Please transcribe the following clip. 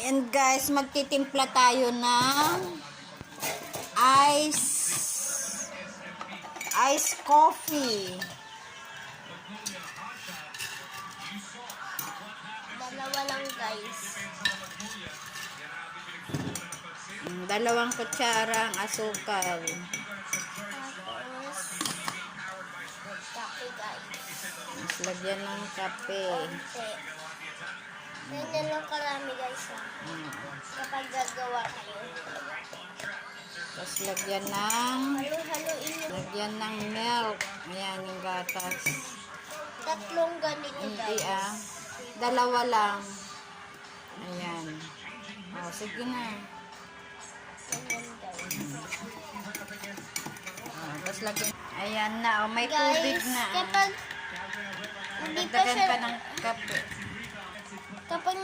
And guys, magtitimpla tayo ng ice coffee. Dalawa lang guys. 2 kutsara ang asukal. Tapos, kape guys. Mas lagyan ng kape. Konti. Ganyan lang karami guys. Kapag gagawa kayo. Tapos lagyan ng Halo-haloin nyo. lagyan ng milk. Ayan yung gatas. 3 ganito Hindi guys. 2 lang. Ayan. O, sige na. Ganyan guys. Tapos lagyan. Ayan na. O, may Guys, tubig na. kapag hindi pa Dagdagan siya, pa ng kape. kapag